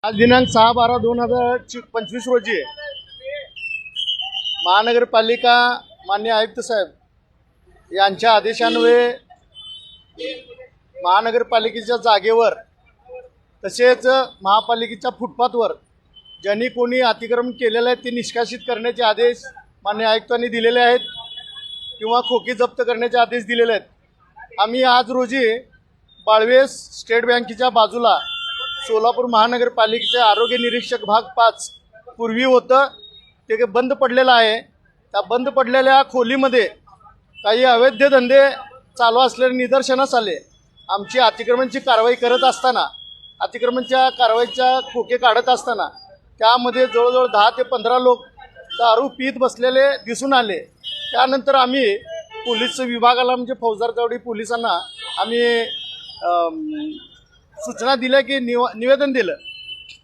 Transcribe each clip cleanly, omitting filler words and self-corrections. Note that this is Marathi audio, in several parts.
आज दिनांक 6/12/2025 रोजी महानगरपालिका माननीय आयुक्त साहेब यांच्या आदेशान्वये महानगरपालिकेच्या जागेवर तसेच महापालिकेच्या फुटपाथवर ज्यांनी कोणी अतिक्रमण केलेलं आहे ते निष्कासित करण्याचे आदेश माननीय आयुक्तांनी दिलेले आहेत किंवा खोकी जप्त करण्याचे आदेश दिलेले आहेत। आम्ही आज रोजी बाळवेस स्टेट बँकेच्या बाजूला सोलापूर महानगरपालिकेचे आरोग्य निरीक्षक भाग 5 पूर्वी होतं ते बंद पडलेलं आहे। त्या बंद पडलेल्या खोलीमध्ये काही अवैध धंदे चालू असल्याने निदर्शनास आले। आमची अतिक्रमणची कारवाई करत असताना अतिक्रमणच्या कारवाईच्या खोके काढत असताना त्यामध्ये जवळजवळ 10 ते 15 लोक दारू पीत बसलेले दिसून आले। त्यानंतर आम्ही पोलीस विभागाला म्हणजे फौजदार चौडी पोलिसांना आम्ही सूचना दिल्या की निवेदन दिलं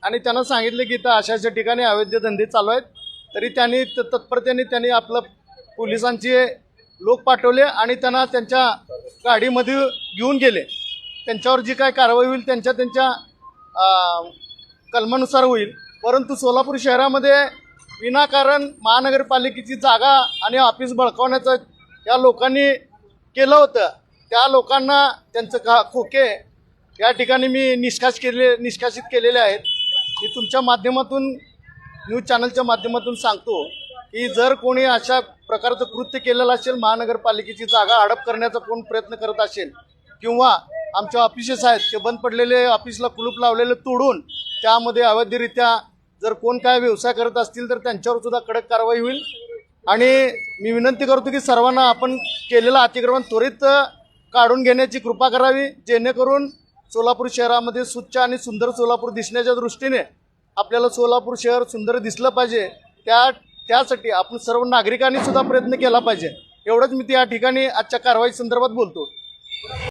आणि त्यांना सांगितलं की इथं अशा ठिकाणी अवैध धंदे चालू आहेत। तरी त्यांनी तत्परतेने आपलं पोलिसांचे लोक पाठवले आणि त्यांना त्यांच्या गाडीमध्ये घेऊन गेले। त्यांच्यावर जी काय कारवाई होईल त्यांच्या कलमानुसार होईल। परंतु सोलापूर शहरामध्ये विनाकारण महानगरपालिकेची जागा आणि ऑफिस बळकावण्याचं या लोकांनी केलं होतं। त्या लोकांना त्यांचं खोके या ठिकाणी मी निष्कासित केलेले आहेत। मी तुमच्या माध्यमातून न्यूज चॅनलच्या माध्यमातून सांगतो की जर कोणी अशा प्रकारचं कृत्य केलेलं असेल, महानगरपालिकेची जागा हडप करण्याचा कोण प्रयत्न करत असेल किंवा आमचे ऑफिसेस आहेत ते बंद पडलेले ऑफिसला कुलूप लावलेले तोडून त्यामध्ये अवैधरित्या जर कोण काय व्यवसाय करत असतील तर त्यांच्यावर सुद्धा कडक कारवाई होईल। आणि मी विनंती करतो की सर्वांना आपण केलेलं अतिक्रमण त्वरित काढून घेण्याची कृपा करावी, जेणेकरून सोलापूर शहरामध्ये स्वच्छ आणि सुंदर सोलापूर दिसण्याच्या दृष्टीने आपल्याला सोलापूर शहर सुंदर दिसलं पाहिजे। त्यासाठी आपण सर्व नागरिकांनी सुद्धा प्रयत्न केला पाहिजे। एवढंच मी त्या ठिकाणी आजच्या कारवाई संदर्भात बोलतो।